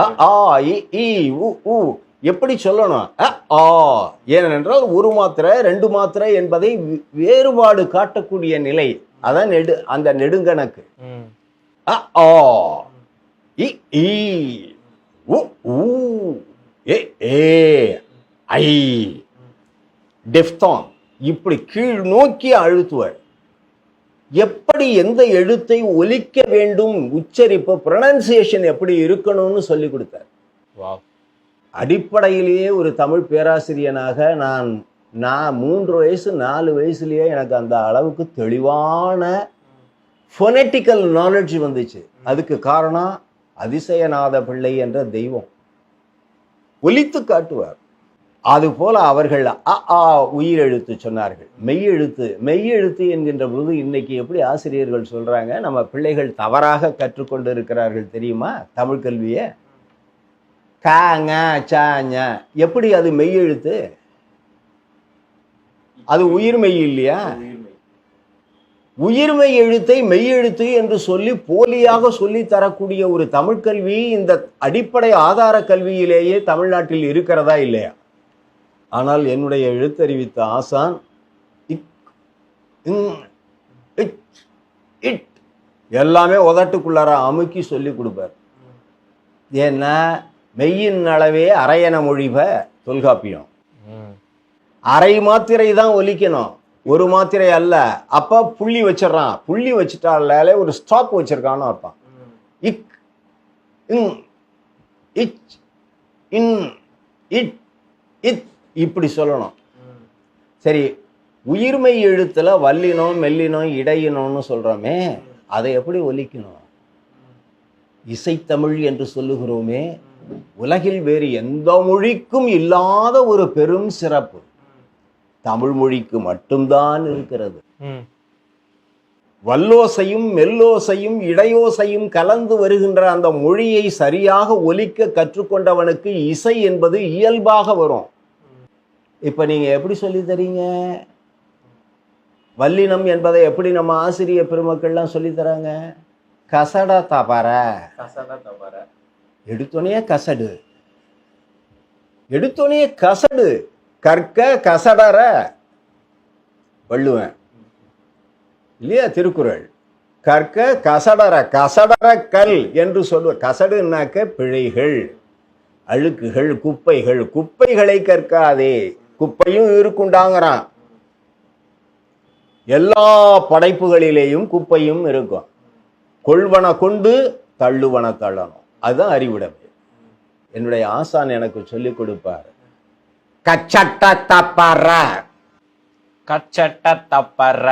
அ ஆ இ ஈ உ ஊ எப்படி சொல்லணும்? அ ஆ. ஏனென்றால் ஒரு மாத்திரை 2 மாத்திரை என்பதை வேறுபாடு காட்டக்கூடிய நிலை. அதான் அந்த நெடுங்கணக்கு. அ ஆ இ ஈ உ ஊ ஏ ஏ ஐ டிஃப்தாங் இப்படி கீழ் நோக்கி அழுத்துவார். எப்படி எந்த எழுத்தை ஒலிக்க வேண்டும், உச்சரிப்பு ப்ரொனன்சியேஷன் எப்படி இருக்கணும்னு சொல்லி கொடுத்தார். அடிப்படையிலேயே ஒரு தமிழ் பேராசிரியனாக நான் 3 வயசு 4 வயசுலேயே எனக்கு அந்த அளவுக்கு தெளிவான ஃபொனெட்டிக்கல் நாலேஜ் வந்துச்சு. அதுக்கு காரணம் அதிசயநாத பிள்ளை என்ற தெய்வம் ஒலித்து காட்டுவார். அதுபோல அவர்கள் அ ஆ உயிரெழுத்து சொன்னார்கள். மெய்யெழுத்து என்கின்ற பொழுது இன்னைக்கு எப்படி ஆசிரியர்கள் சொல்றாங்க, நம்ம பிள்ளைகள் தவறாக கற்றுக்கொண்டு இருக்கிறார்கள் தெரியுமா? தமிழ் கல்வியை காங்க சாங்க எப்படி அது மெய்யெழுத்து? அது உயிர்மெய் இல்லையா? உயிர்மெய் எழுத்தை மெய்யெழுத்து என்று சொல்லி போலியாக சொல்லி தரக்கூடிய ஒரு தமிழ் கல்வி இந்த அடிப்படை ஆதார கல்வியிலேயே தமிழ்நாட்டில் இருக்கிறதா இல்லையா? ஆனால் என்னுடைய எழுத்தறிவித்த ஆசான் எல்லாமே உதட்டுக்குள்ளார அமுக்கி சொல்லி கொடுப்பார். ஏன்னா மெய்யின் அளவே அரையன மொழிப தொல்காப்பியம். அரை மாத்திரை தான் ஒலிக்கணும், ஒரு மாத்திரை அல்ல. அப்ப புள்ளி வச்சிடறான். புள்ளி வச்சுட்டாலே ஒரு ஸ்டாப் வச்சிருக்கான்னு அர்த்தம். இக் இங் இச் இன் இட் இத் இப்படி சொல்லணும். சரி, உயிர்மெய் எழுத்துல வல்லினம் மெல்லினம் இடையினோன்னு சொல்றோமே, அதை எப்படி ஒலிக்கணும்? இசைத்தமிழ் என்று சொல்லுகிறோமே, உலகில் வேறு எந்த மொழிக்கும் இல்லாத ஒரு பெரும் சிறப்பு தமிழ் மொழிக்கு மட்டும்தான் இருக்கிறது. வல்லோசையும் மெல்லோசையும் இடையோசையும் கலந்து வருகின்ற அந்த மொழியை சரியாக ஒலிக்க கற்றுக்கொண்டவனுக்கு இசை என்பது இயல்பாக வரும். இப்ப நீங்க எப்படி சொல்லி தரீங்க? வல்லினம் என்பதை எப்படி நம்ம ஆசிரியர் பெருமக்கள்லாம் சொல்லி தராங்க? கசட தபர, எடுத்தோனே கசடு, எடுத்தோனே கசடு, கற்க கசடற வள்ளுவன் இல்லையா? திருக்குறள் கற்க கசடற, கசடற கல் என்று சொல்லுவ. கசடுனாக்க பிழைகள், அழுக்குகள், குப்பைகள். குப்பைகளை கற்காதே, குப்பையும் இருக்குண்டாங்கிறான். எல்லா படைப்புகளிலேயும் குப்பையும் இருக்கும். கொள்வன கொண்டு தள்ளுவன தள்ளணும். அதுதான் அறிவுடைமை. என்னுடைய ஆசான் எனக்கு சொல்லிக் கொடுப்பார். கச்சட்ட தப்பற, கச்சட்ட தப்பற.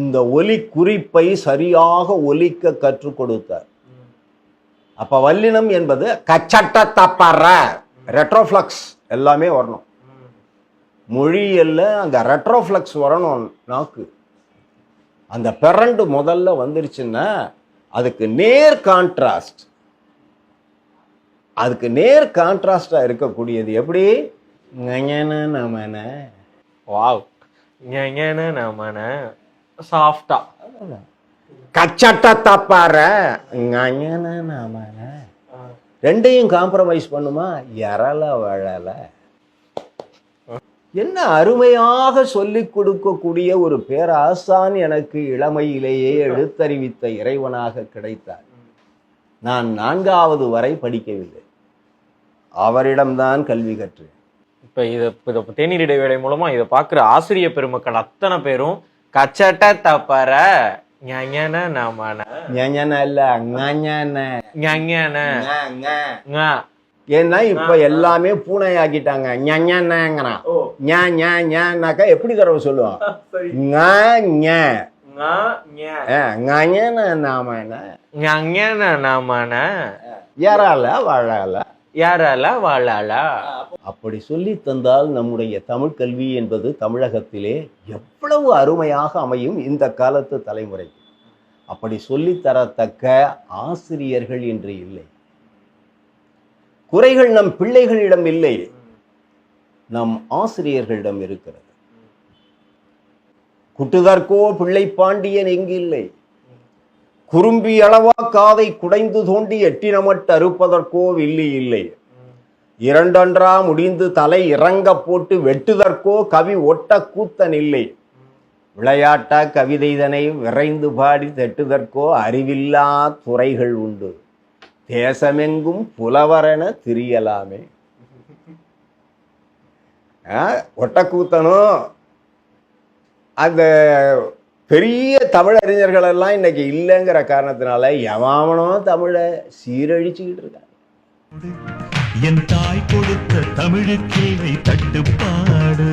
இந்த ஒலி குறிப்பை சரியாக ஒலிக்க கற்றுக் கொடுத்தார். அப்ப வல்லினம் என்பது கச்சட்ட தப்பற, ரெட்ரோஃப்ளக்ஸ் எல்லாமே வரணும். மொழியல்ல அந்த ரெட்ரோஃப்ளக்ஸ் வரணும். நாக்கு அந்த பெரண்டு முதல்ல வந்துருச்சுன்னா அதுக்கு நேர் கான்ட்ராஸ்ட், அதுக்கு நேர் கான்ட்ராஸ்டா இருக்கக்கூடியது எப்படி? சாஃப்டா கச்சட்ட தப்பார ரெண்டையும் காம்ப்ரமைஸ் பண்ணுமா? எறல வழல. என்ன அருமையாக சொல்லிக் கொடுக்கக்கூடிய ஒரு பேராசான் எனக்கு இளமையிலேயே எழுத்தறிவித்த இறைவனாக கிடைத்தார். நான் 4வது வரை படிக்கவில்லை, அவரிடம்தான் கல்வி கற்றேன். இப்ப இத தேநீர் இடைவேளை மூலமா இதை பார்க்கிற ஆசிரியர் பெருமக்கள் அத்தனை பேரும் கச்சட்ட தப்பற ஏன்னா இப்ப எல்லாமே பூனை ஆக்கிட்டாங்க. எப்படி தடவை சொல்லுவான்? அப்படி சொல்லி தந்தால் நம்முடைய தமிழ் கல்வி என்பது தமிழகத்திலே எவ்வளவு அருமையாக அமையும் இந்த காலத்து தலைமுறை. அப்படி சொல்லித்தரத்தக்க ஆசிரியர்கள் இன்று இல்லை. குறைகள் நம் பிள்ளைகளிடம் இல்லை, நம் ஆசிரியர்களிடம் இருக்கிறது. குட்டுதற்கோ பிள்ளை பாண்டியன் எங்கில்லை, குறும்பி அளவா காதை குடைந்து தோண்டி எட்டினமட்டு அறுப்பதற்கோ வில்லி இல்லை. இரண்டொன்றா முடிந்து தலை இறங்க போட்டு வெட்டுதற்கோ கவி ஒட்ட கூத்தன் இல்லை. விளையாட்டா கவிதைதனை விரைந்து பாடி தட்டுதற்கோ அறிவில்லா துறைகள் உண்டு. தேசமெங்கும் புலவரென திரியலாமே. ஒட்டக்கூத்தனும் அந்த பெரிய தமிழறிஞர்கள் எல்லாம் இன்னைக்கு இல்லைங்கிற காரணத்தினால எவாமனோ தமிழை சீரழிச்சுக்கிட்டு இருக்காங்க. என் தாய் கொடுத்த தமிழுக்கேவை தட்டுப்பாடு.